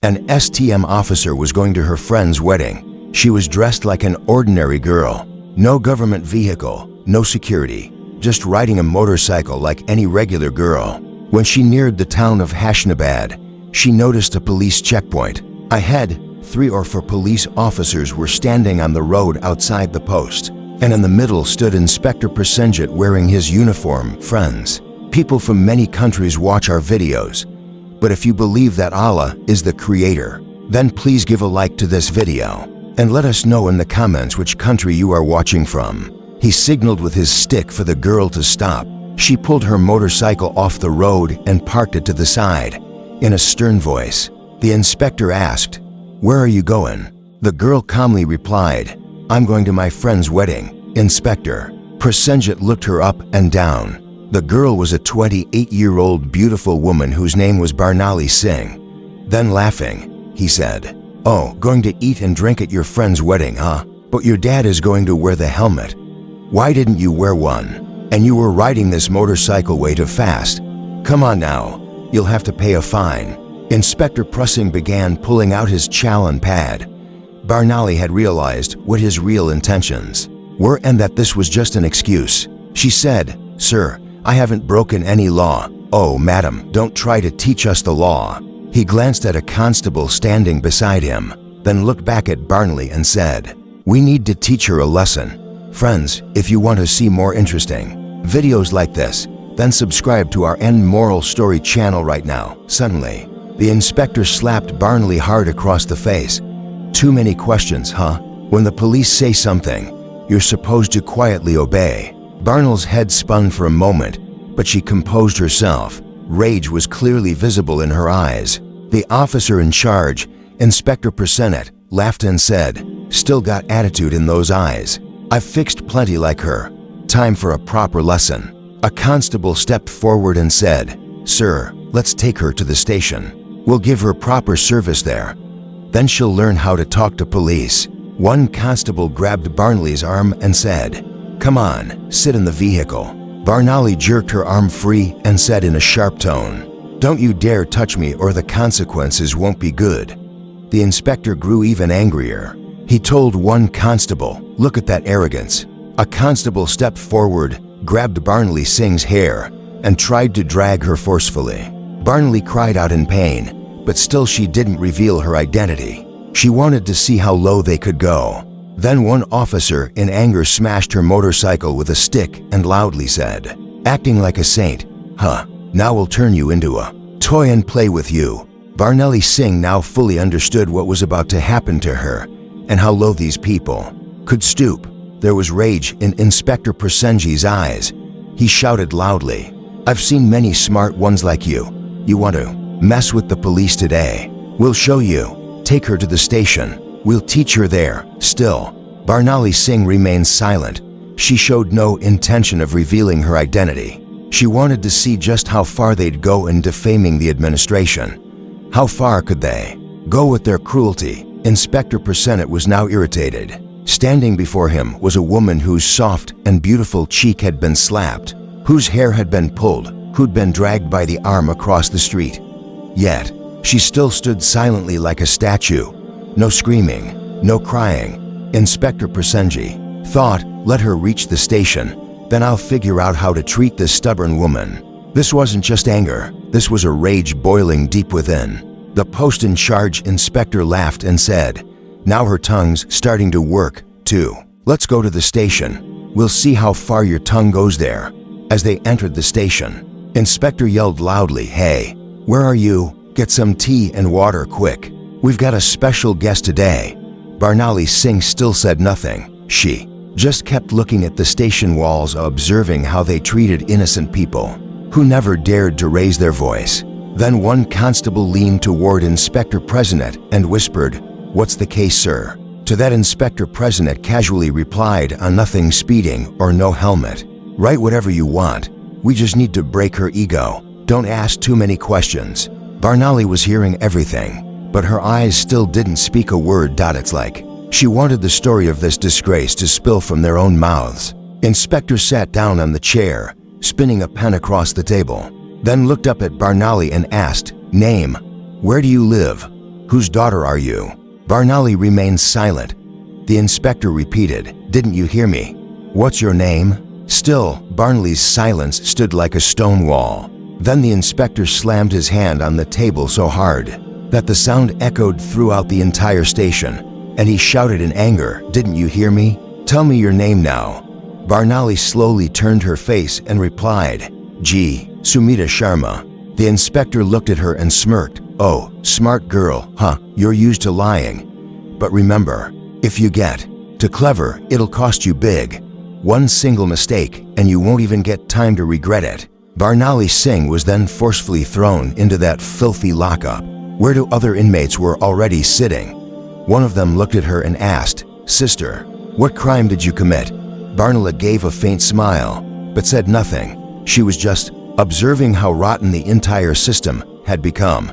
An STM officer was going to her friend's wedding. She was dressed like an ordinary girl. No government vehicle, no security, just riding a motorcycle like any regular girl. When she neared the town of Hashnabad, she noticed a police checkpoint. Ahead, 3 or 4 police officers were standing on the road outside the post, and in the middle stood Inspector Prasenjit wearing his uniform. Friends, people from many countries watch our videos, but if you believe that Allah is the creator, then please give a like to this video and let us know in the comments which country you are watching from. He signaled with his stick for the girl to stop. She pulled her motorcycle off the road and parked it to the side. In a stern voice, the inspector asked, "Where are you going?" The girl calmly replied, "I'm going to my friend's wedding, Inspector." Prasenjit looked her up and down. The girl was a 28-year-old beautiful woman whose name was Barnali Singh. Then laughing, he said, "Oh, going to eat and drink at your friend's wedding, huh? But your dad is going to wear the helmet. Why didn't you wear one? And you were riding this motorcycle way too fast. Come on now, you'll have to pay a fine." Inspector Prasenjit began pulling out his challan pad. Barnali had realized what his real intentions were and that this was just an excuse. She said, "Sir, I haven't broken any law." "Oh, madam, don't try to teach us the law." He glanced at a constable standing beside him, then looked back at Barnali and said, "We need to teach her a lesson." Friends, if you want to see more interesting videos like this, then subscribe to our End Moral Story channel right now. Suddenly, the inspector slapped Barnali hard across the face. "Too many questions, huh? When the police say something, you're supposed to quietly obey." Barnali's head spun for a moment, but she composed herself. Rage was clearly visible in her eyes. The officer in charge, Inspector Prasenjit, laughed and said, "Still got attitude in those eyes. I've fixed plenty like her. Time for a proper lesson." A constable stepped forward and said, "Sir, let's take her to the station. We'll give her proper service there. Then she'll learn how to talk to police." One constable grabbed Barnali's arm and said, "Come on, sit in the vehicle." Barnali jerked her arm free and said in a sharp tone, "Don't you dare touch me or the consequences won't be good." The inspector grew even angrier. He told one constable, "Look at that arrogance." A constable stepped forward, grabbed Barnali Singh's hair, and tried to drag her forcefully. Barnali cried out in pain, but still she didn't reveal her identity. She wanted to see how low they could go. Then one officer in anger smashed her motorcycle with a stick and loudly said, acting like a saint, "Huh, now we'll turn you into a toy and play with you." Barnali Singh now fully understood what was about to happen to her and how low these people could stoop. There was rage in Inspector Prasenjit's eyes. He shouted loudly, "I've seen many smart ones like you. You want to mess with the police today? We'll show you. Take her to the station. We'll teach her there." Still, Barnali Singh remained silent. She showed no intention of revealing her identity. She wanted to see just how far they'd go in defaming the administration. How far could they go with their cruelty? Inspector Prasenjit was now irritated. Standing before him was a woman whose soft and beautiful cheek had been slapped, whose hair had been pulled, who'd been dragged by the arm across the street. Yet, she still stood silently like a statue. No screaming, no crying. Inspector Prasenjit thought, "Let her reach the station, then I'll figure out how to treat this stubborn woman." This wasn't just anger, this was a rage boiling deep within. The post in charge inspector laughed and said, "Now her tongue's starting to work, too. Let's go to the station. We'll see how far your tongue goes there." As they entered the station, Inspector yelled loudly, "Hey, where are you? Get some tea and water quick. We've got a special guest today." Barnali Singh still said nothing. She just kept looking at the station walls, observing how they treated innocent people who never dared to raise their voice. Then one constable leaned toward Inspector Prasenjit and whispered, "What's the case, sir?" To that Inspector Prasenjit casually replied, "Nothing, speeding or no helmet. Write whatever you want. We just need to break her ego. Don't ask too many questions." Barnali was hearing everything, but her eyes still didn't speak a word. It's like she wanted the story of this disgrace to spill from their own mouths. Inspector sat down on the chair, spinning a pen across the table, then looked up at Barnali and asked, "Name? Where do you live?" Whose daughter are you?" Barnali remained silent. The inspector repeated, "Didn't you hear me? What's your name?" Still, Barnali's silence stood like a stone wall. Then the inspector slammed his hand on the table so hard that the sound echoed throughout the entire station, and he shouted in anger, "Didn't you hear me? Tell me your name now." Barnali slowly turned her face and replied, "G. Sumita Sharma." The inspector looked at her and smirked. "Oh, smart girl, huh? You're used to lying. But remember, if you get too clever, it'll cost you big. One single mistake, and you won't even get time to regret it." Barnali Singh was then forcefully thrown into that filthy lockup, where two other inmates were already sitting. One of them looked at her and asked, "Sister, what crime did you commit?" Barnali gave a faint smile, but said nothing. She was just observing how rotten the entire system had become.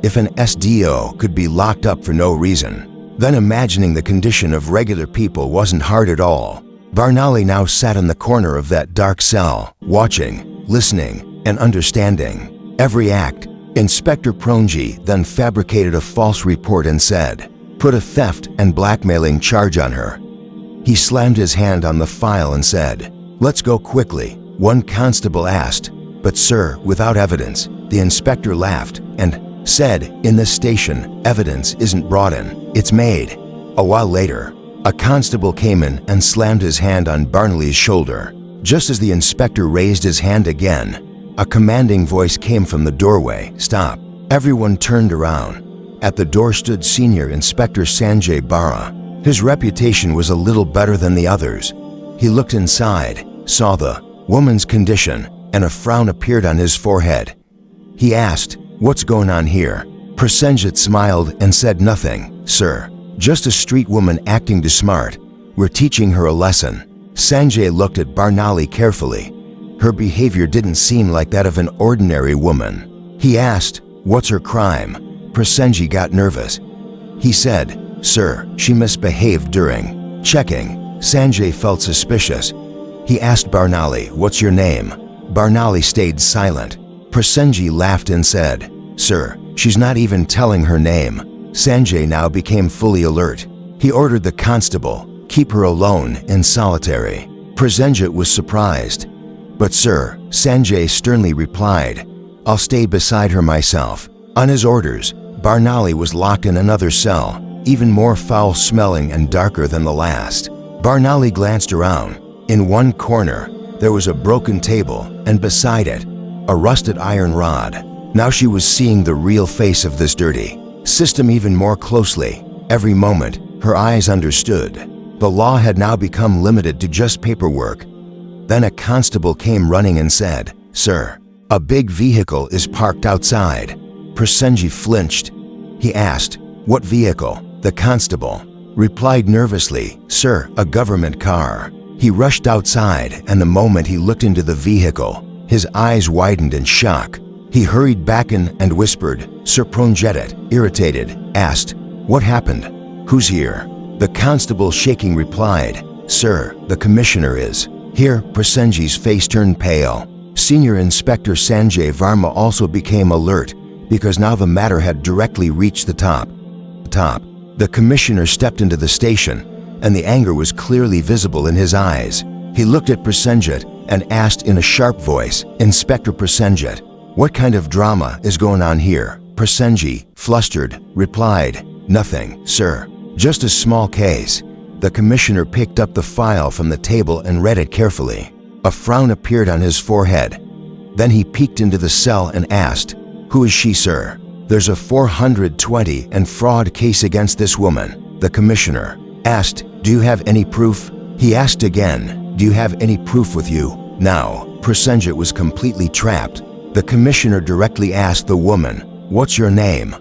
If an SDO could be locked up for no reason, then imagining the condition of regular people wasn't hard at all. Barnali now sat in the corner of that dark cell, watching, listening, and understanding every act. Inspector Pronji then fabricated a false report and said, "Put a theft and blackmailing charge on her." He slammed his hand on the file and said, "Let's go quickly." One constable asked, "But sir, without evidence?" The inspector laughed and said, "In this station, evidence isn't brought in, it's made." A while later, a constable came in and slammed his hand on Barnali's shoulder. Just as the inspector raised his hand again, a commanding voice came from the doorway, "Stop." Everyone turned around. At the door stood Senior Inspector Sanjay Bara. His reputation was a little better than the others. He looked inside, saw the woman's condition, and a frown appeared on his forehead. He asked, "What's going on here?" Prasenjit smiled and said, "Nothing, sir. Just a street woman acting too smart. We're teaching her a lesson." Sanjay looked at Barnali carefully. Her behavior didn't seem like that of an ordinary woman. He asked, "What's her crime?" Prasenjit got nervous. He said, "Sir, she misbehaved during checking." Sanjay felt suspicious. He asked Barnali, "What's your name?" Barnali stayed silent. Prasenjit laughed and said, "Sir, she's not even telling her name." Sanjay now became fully alert. He ordered the constable, "Keep her alone in solitary." Prasenjit was surprised. "But sir," Sanjay sternly replied, "I'll stay beside her myself." On his orders, Barnali was locked in another cell, even more foul-smelling and darker than the last. Barnali glanced around. In one corner, there was a broken table, and beside it, a rusted iron rod. Now she was seeing the real face of this dirty system even more closely. Every moment, her eyes understood. The law had now become limited to just paperwork. Then a constable came running and said, "Sir, a big vehicle is parked outside." Prasenjit flinched. He asked, "What vehicle?" The constable replied nervously, "Sir, a government car." He rushed outside, and the moment he looked into the vehicle, his eyes widened in shock. He hurried back in and whispered, "Sir." Pronjit, irritated, asked, "What happened? Who's here?" The constable, shaking, replied, "Sir, the commissioner is here." Prasenjit's face turned pale. Senior Inspector Sanjay Varma also became alert, because now the matter had directly reached the top. The commissioner stepped into the station, and the anger was clearly visible in his eyes. He looked at Prasenjit and asked in a sharp voice, "Inspector Prasenjit, what kind of drama is going on here?" Prasenjit, flustered, replied, "Nothing, sir. Just a small case." The commissioner picked up the file from the table and read it carefully. A frown appeared on his forehead. Then he peeked into the cell and asked, "Who is she, sir?" "There's a 420 and fraud case against this woman." The commissioner asked, "Do you have any proof?" He asked again, "Do you have any proof with you?" Now, Prasenjit was completely trapped. The commissioner directly asked the woman, "What's your name?"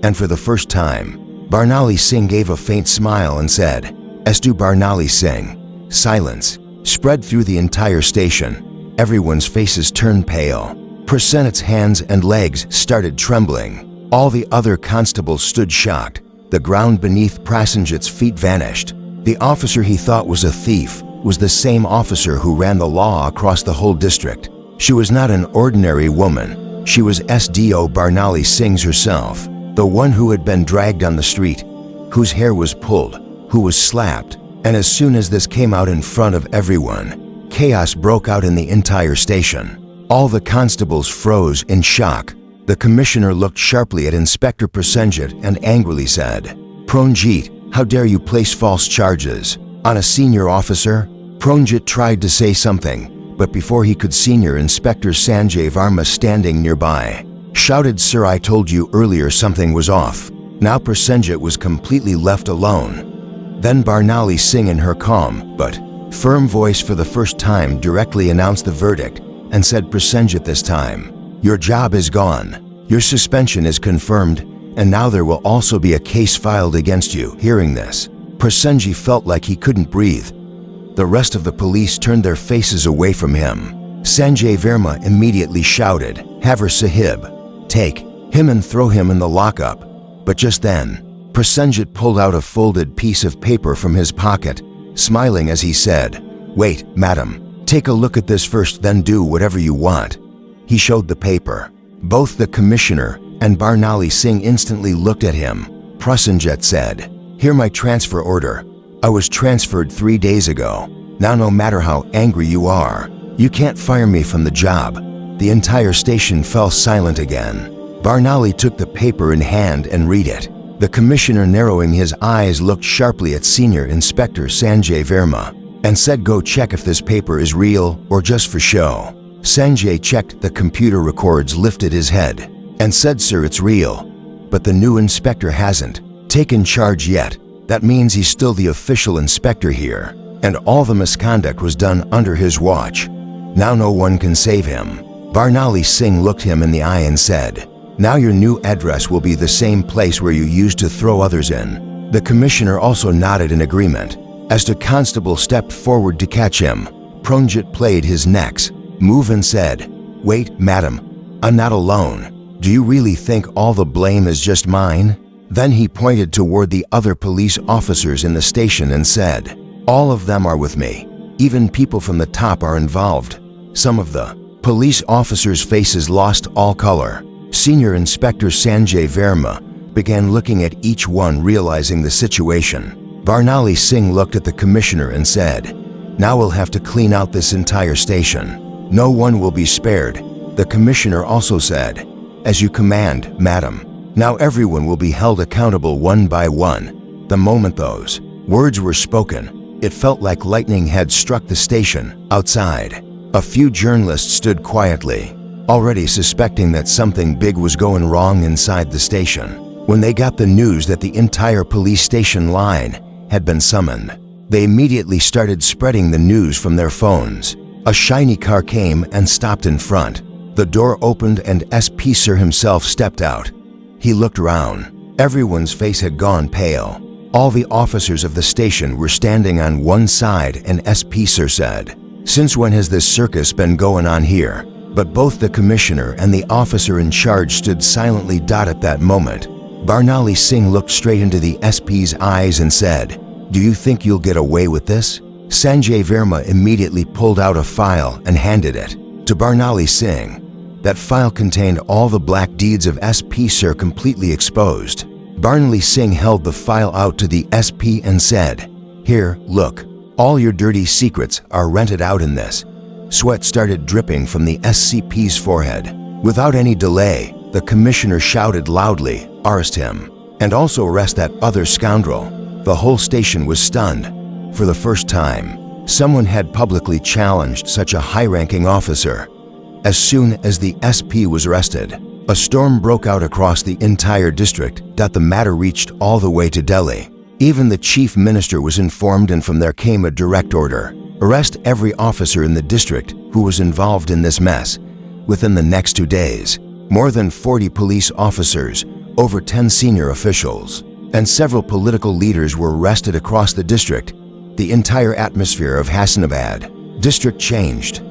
And for the first time, Barnali Singh gave a faint smile and said, "Estu Barnali Singh." Silence spread through the entire station. Everyone's faces turned pale. Prasenjit's hands and legs started trembling. All the other constables stood shocked. The ground beneath Prasenjit's feet vanished. The officer he thought was a thief was the same officer who ran the law across the whole district. She was not an ordinary woman. She was SDO Barnali Singh herself. The one who had been dragged on the street, whose hair was pulled, who was slapped. And as soon as this came out in front of everyone, chaos broke out in the entire station. All the constables froze in shock. The commissioner looked sharply at Inspector Prasenjit and angrily said, "Pranjit, how dare you place false charges on a senior officer?" Pranjit tried to say something, but before he could, Senior Inspector Sanjay Verma, standing nearby, shouted, "Sir, I told you earlier something was off." Now Prasenjit was completely left alone. Then Barnali Singh, in her calm but firm voice, for the first time directly announced the verdict and said, "Prasenjit, this time, your job is gone. Your suspension is confirmed, and now there will also be a case filed against you." Hearing this, Prasenjit felt like he couldn't breathe. The rest of the police turned their faces away from him. Sanjay Verma immediately shouted, "Haver Sahib, take him and throw him in the lockup." But just then, Prasenjit pulled out a folded piece of paper from his pocket, smiling as he said, "Wait, madam, take a look at this first, then do whatever you want." He showed the paper. Both the commissioner and Barnali Singh instantly looked at him. Prasenjit said, "Hear my transfer order. I was transferred 3 days ago. Now no matter how angry you are, you can't fire me from the job." The entire station fell silent again. Barnali took the paper in hand and read it. The commissioner, narrowing his eyes, looked sharply at Senior Inspector Sanjay Verma and said, "Go check if this paper is real or just for show." Sanjay checked the computer records, lifted his head, and said, "Sir, it's real. But the new inspector hasn't taken charge yet. That means he's still the official inspector here, and all the misconduct was done under his watch. Now no one can save him." Barnali Singh looked him in the eye and said, "Now your new address will be the same place where you used to throw others in." The commissioner also nodded in agreement. As the constable stepped forward to catch him, Pranjit played his next move and said, "Wait, madam, I'm not alone. Do you really think all the blame is just mine?" Then he pointed toward the other police officers in the station and said, "All of them are with me. Even people from the top are involved." Some of the police officers' faces lost all color. Senior Inspector Sanjay Verma began looking at each one, realizing the situation. Barnali Singh looked at the commissioner and said, "Now we'll have to clean out this entire station. No one will be spared." The commissioner also said, "As you command, madam. Now everyone will be held accountable one by one." The moment those words were spoken, it felt like lightning had struck the station. Outside, a few journalists stood quietly, already suspecting that something big was going wrong inside the station. When they got the news that the entire police station line had been summoned, they immediately started spreading the news from their phones. A shiny car came and stopped in front. The door opened and SP Sir himself stepped out. He looked around. Everyone's face had gone pale. All the officers of the station were standing on one side, and SP Sir said, "Since when has this circus been going on here?" But both the commissioner and the officer in charge stood silently. At that moment, Barnali Singh looked straight into the SP's eyes and said, "Do you think you'll get away with this?" Sanjay Verma immediately pulled out a file and handed it to Barnali Singh. That file contained all the black deeds of SP Sir completely exposed. Barnali Singh held the file out to the SP and said, "Here, look. All your dirty secrets are rented out in this." Sweat started dripping from the SCP's forehead. Without any delay, the commissioner shouted loudly, "Arrest him, and also arrest that other scoundrel." The whole station was stunned. For the first time, someone had publicly challenged such a high-ranking officer. As soon as the SP was arrested, a storm broke out across the entire district. The matter reached all the way to Delhi. Even the chief minister was informed, and from there came a direct order: arrest every officer in the district who was involved in this mess. Within the next 2 days, more than 40 police officers, over 10 senior officials, and several political leaders were arrested across the district. The entire atmosphere of Hassanabad district changed.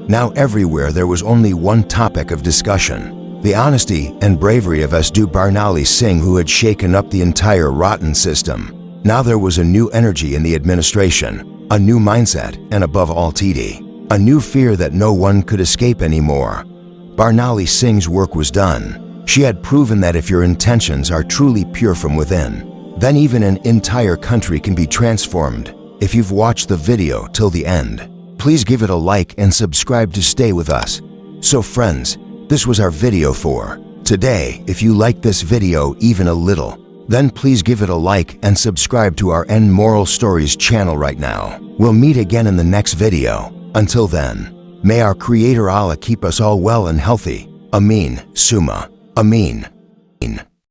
Now everywhere there was only one topic of discussion: the honesty and bravery of S.D. Barnali Singh, who had shaken up the entire rotten system. Now there was a new energy in the administration, a new mindset, and above all TD, a new fear that no one could escape anymore. Barnali Singh's work was done. She had proven that if your intentions are truly pure from within, then even an entire country can be transformed. If you've watched the video till the end, please give it a like and subscribe to stay with us. So friends, this was our video for today. If you like this video even a little, then please give it a like and subscribe to our End Moral Stories channel right now. We'll meet again in the next video. Until then, may our Creator Allah keep us all well and healthy. Ameen, Summa. Ameen.